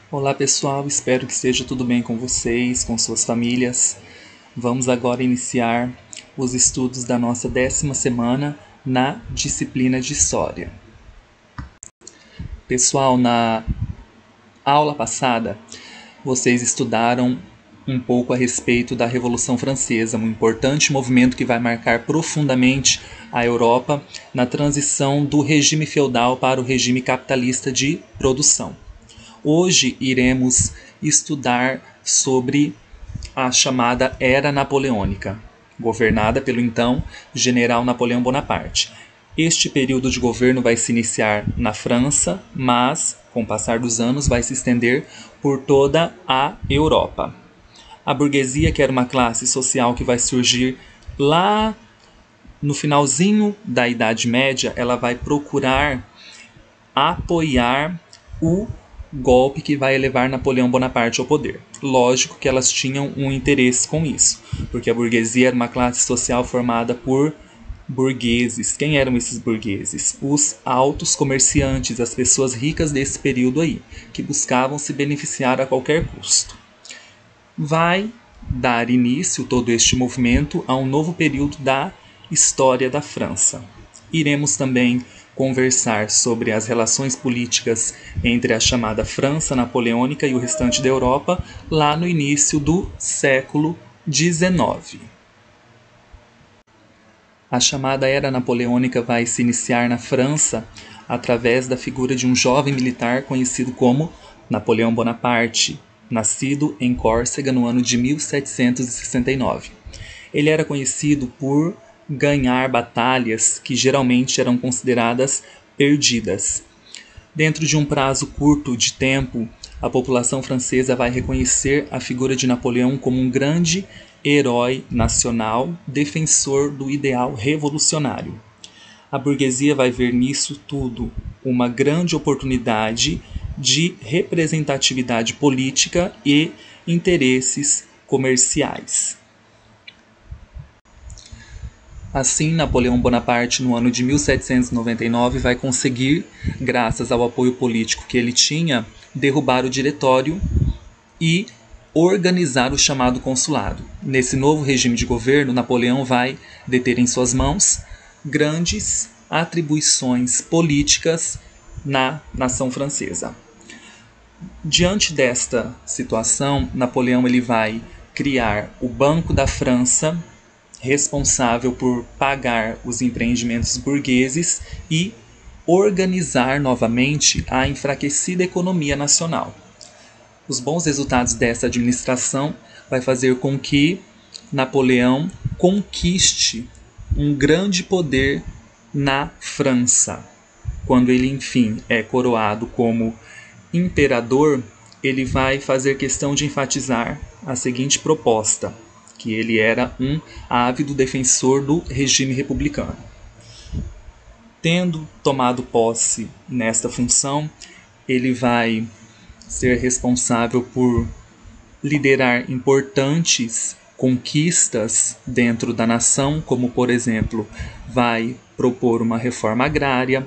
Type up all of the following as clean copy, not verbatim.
Olá pessoal, espero que esteja tudo bem com vocês, com suas famílias. Vamos agora iniciar os estudos da nossa 10ª semana na disciplina de História. Pessoal, na aula passada, vocês estudaram um pouco a respeito da Revolução Francesa, um importante movimento que vai marcar profundamente a Europa na transição do regime feudal para o regime capitalista de produção. Hoje iremos estudar sobre a chamada Era Napoleônica, governada pelo então general Napoleão Bonaparte. Este período de governo vai se iniciar na França, mas, com o passar dos anos, vai se estender por toda a Europa. A burguesia, que era uma classe social que vai surgir lá no finalzinho da Idade Média, ela vai procurar apoiar o golpe que vai elevar Napoleão Bonaparte ao poder. Lógico que elas tinham um interesse com isso, porque a burguesia era uma classe social formada por burgueses. Quem eram esses burgueses? Os altos comerciantes, as pessoas ricas desse período aí, que buscavam se beneficiar a qualquer custo. Vai dar início todo este movimento a um novo período da história da França. Iremos também conversar sobre as relações políticas entre a chamada França Napoleônica e o restante da Europa lá no início do século XIX. A chamada Era Napoleônica vai se iniciar na França através da figura de um jovem militar conhecido como Napoleão Bonaparte, nascido em Córcega no ano de 1769. Ele era conhecido por ganhar batalhas que geralmente eram consideradas perdidas. Dentro de um prazo curto de tempo, a população francesa vai reconhecer a figura de Napoleão como um grande herói nacional, defensor do ideal revolucionário. A burguesia vai ver nisso tudo uma grande oportunidade de representatividade política e interesses comerciais. Assim, Napoleão Bonaparte, no ano de 1799, vai conseguir, graças ao apoio político que ele tinha, derrubar o diretório e organizar o chamado consulado. Nesse novo regime de governo, Napoleão vai deter em suas mãos grandes atribuições políticas na nação francesa. Diante desta situação, Napoleão ele vai criar o Banco da França, responsável por pagar os empreendimentos burgueses e organizar novamente a enfraquecida economia nacional. Os bons resultados dessa administração vai fazer com que Napoleão conquiste um grande poder na França. Quando ele, enfim, é coroado como imperador, ele vai fazer questão de enfatizar a seguinte proposta: que ele era um ávido defensor do regime republicano. Tendo tomado posse nesta função, ele vai ser responsável por liderar importantes conquistas dentro da nação, como, por exemplo, vai propor uma reforma agrária,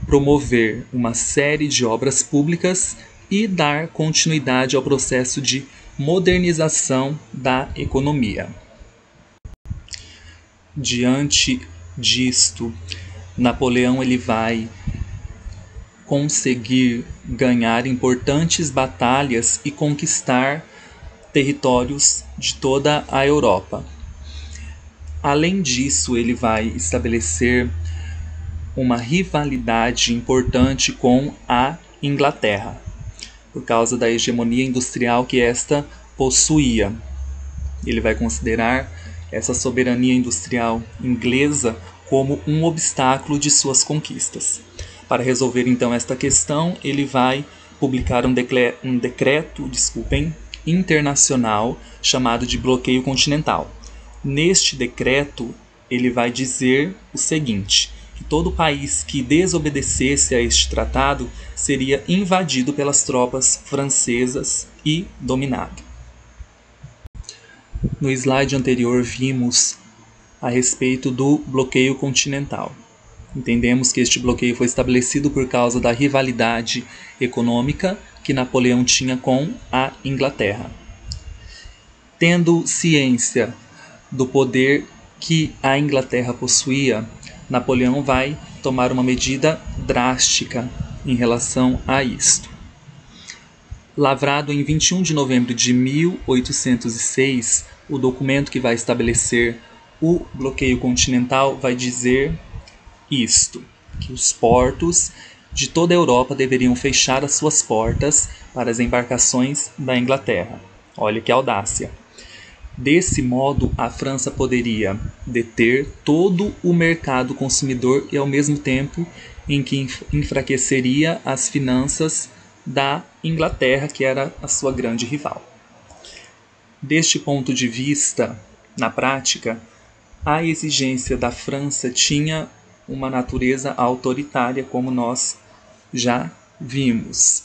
promover uma série de obras públicas e dar continuidade ao processo de modernização da economia. Diante disto, Napoleão ele vai conseguir ganhar importantes batalhas e conquistar territórios de toda a Europa. Além disso, ele vai estabelecer uma rivalidade importante com a Inglaterra, por causa da hegemonia industrial que esta possuía. Ele vai considerar essa soberania industrial inglesa como um obstáculo de suas conquistas. Para resolver então esta questão, ele vai publicar um decreto internacional chamado de Bloqueio Continental. Neste decreto, ele vai dizer o seguinte: que todo país que desobedecesse a este tratado seria invadido pelas tropas francesas e dominado. No slide anterior vimos a respeito do bloqueio continental. Entendemos que este bloqueio foi estabelecido por causa da rivalidade econômica que Napoleão tinha com a Inglaterra. Tendo ciência do poder que a Inglaterra possuía, Napoleão vai tomar uma medida drástica em relação a isto. Lavrado em 21 de novembro de 1806, o documento que vai estabelecer o bloqueio continental vai dizer isto, que os portos de toda a Europa deveriam fechar as suas portas para as embarcações da Inglaterra. Olha que audácia! Desse modo, a França poderia deter todo o mercado consumidor e, ao mesmo tempo, em que enfraqueceria as finanças da Inglaterra, que era a sua grande rival. Deste ponto de vista, na prática, a exigência da França tinha uma natureza autoritária, como nós já vimos,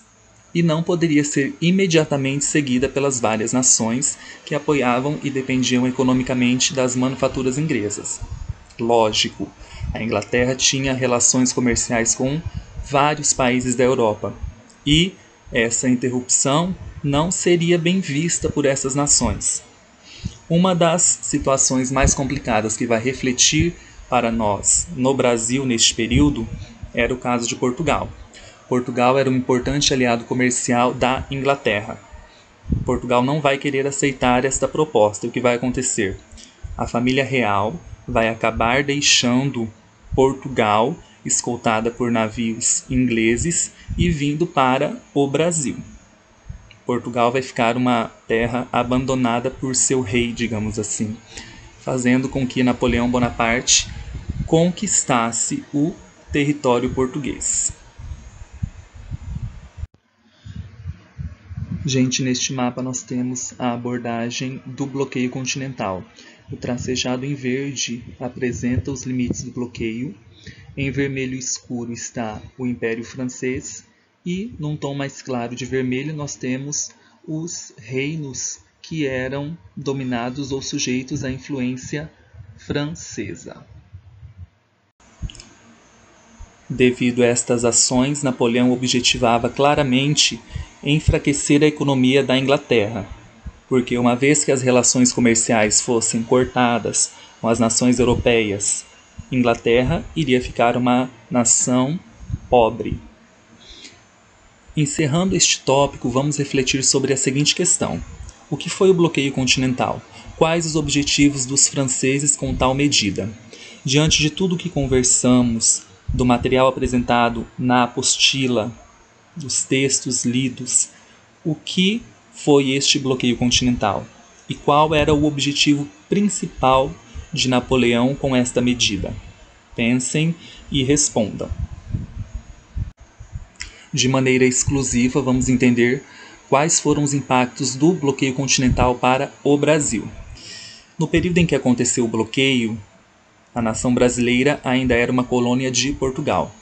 e não poderia ser imediatamente seguida pelas várias nações que apoiavam e dependiam economicamente das manufaturas inglesas. Lógico, a Inglaterra tinha relações comerciais com vários países da Europa, e essa interrupção não seria bem vista por essas nações. Uma das situações mais complicadas que vai refletir para nós no Brasil neste período era o caso de Portugal. Portugal era um importante aliado comercial da Inglaterra. Portugal não vai querer aceitar esta proposta. O que vai acontecer? A família real vai acabar deixando Portugal, escoltada por navios ingleses, e vindo para o Brasil. Portugal vai ficar uma terra abandonada por seu rei, digamos assim, fazendo com que Napoleão Bonaparte conquistasse o território português. Gente, neste mapa nós temos a abordagem do bloqueio continental. O tracejado em verde apresenta os limites do bloqueio. Em vermelho escuro está o Império Francês e, num tom mais claro de vermelho, nós temos os reinos que eram dominados ou sujeitos à influência francesa. Devido a estas ações, Napoleão objetivava claramente enfraquecer a economia da Inglaterra, porque uma vez que as relações comerciais fossem cortadas com as nações europeias, Inglaterra iria ficar uma nação pobre. Encerrando este tópico, vamos refletir sobre a seguinte questão: o que foi o bloqueio continental? Quais os objetivos dos franceses com tal medida? Diante de tudo o que conversamos, do material apresentado na apostila, dos textos lidos, o que foi este bloqueio continental? E qual era o objetivo principal de Napoleão com esta medida? Pensem e respondam. De maneira exclusiva, vamos entender quais foram os impactos do bloqueio continental para o Brasil. No período em que aconteceu o bloqueio, a nação brasileira ainda era uma colônia de Portugal.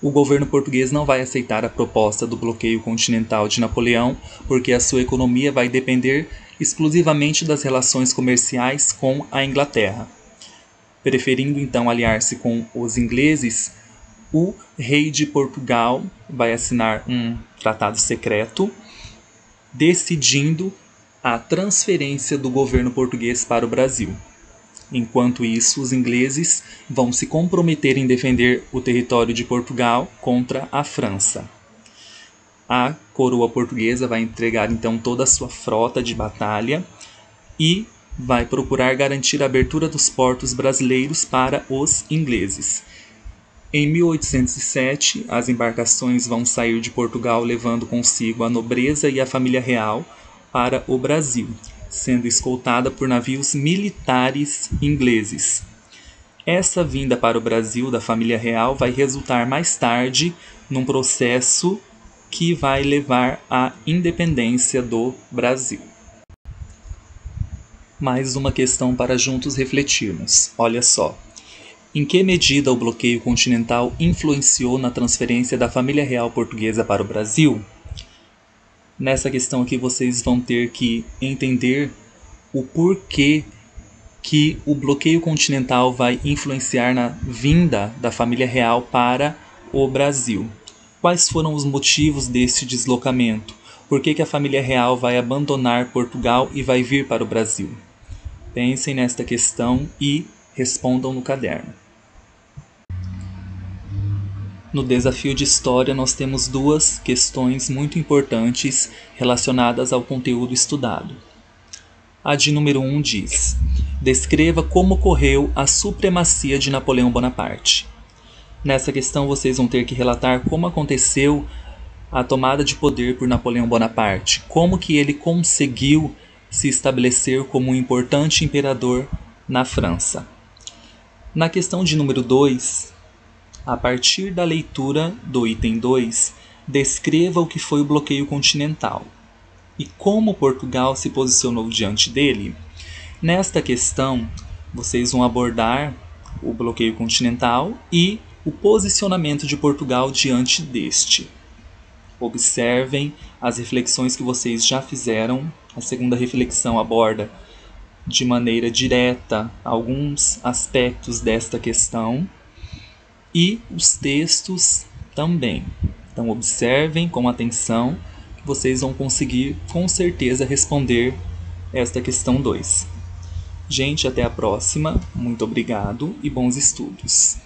O governo português não vai aceitar a proposta do bloqueio continental de Napoleão, porque a sua economia vai depender exclusivamente das relações comerciais com a Inglaterra. Preferindo então aliar-se com os ingleses, o rei de Portugal vai assinar um tratado secreto, decidindo a transferência do governo português para o Brasil. Enquanto isso, os ingleses vão se comprometer em defender o território de Portugal contra a França. A coroa portuguesa vai entregar então toda a sua frota de batalha e vai procurar garantir a abertura dos portos brasileiros para os ingleses. Em 1807, as embarcações vão sair de Portugal levando consigo a nobreza e a família real para o Brasil, sendo escoltada por navios militares ingleses. Essa vinda para o Brasil da família real vai resultar mais tarde num processo que vai levar à independência do Brasil. Mais uma questão para juntos refletirmos. Olha só. Em que medida o bloqueio continental influenciou na transferência da família real portuguesa para o Brasil? Nessa questão aqui vocês vão ter que entender o porquê que o bloqueio continental vai influenciar na vinda da família real para o Brasil. Quais foram os motivos desse deslocamento? Por que a família real vai abandonar Portugal e vai vir para o Brasil? Pensem nesta questão e respondam no caderno. No desafio de história, nós temos duas questões muito importantes relacionadas ao conteúdo estudado. A de número 1 diz: descreva como ocorreu a supremacia de Napoleão Bonaparte. Nessa questão, vocês vão ter que relatar como aconteceu a tomada de poder por Napoleão Bonaparte, como que ele conseguiu se estabelecer como um importante imperador na França. Na questão de número 2, a partir da leitura do item 2, descreva o que foi o bloqueio continental e como Portugal se posicionou diante dele. Nesta questão, vocês vão abordar o bloqueio continental e o posicionamento de Portugal diante deste. Observem as reflexões que vocês já fizeram. A segunda reflexão aborda de maneira direta alguns aspectos desta questão e os textos também. Então observem com atenção que vocês vão conseguir com certeza responder esta questão 2. Gente, até a próxima. Muito obrigado e bons estudos.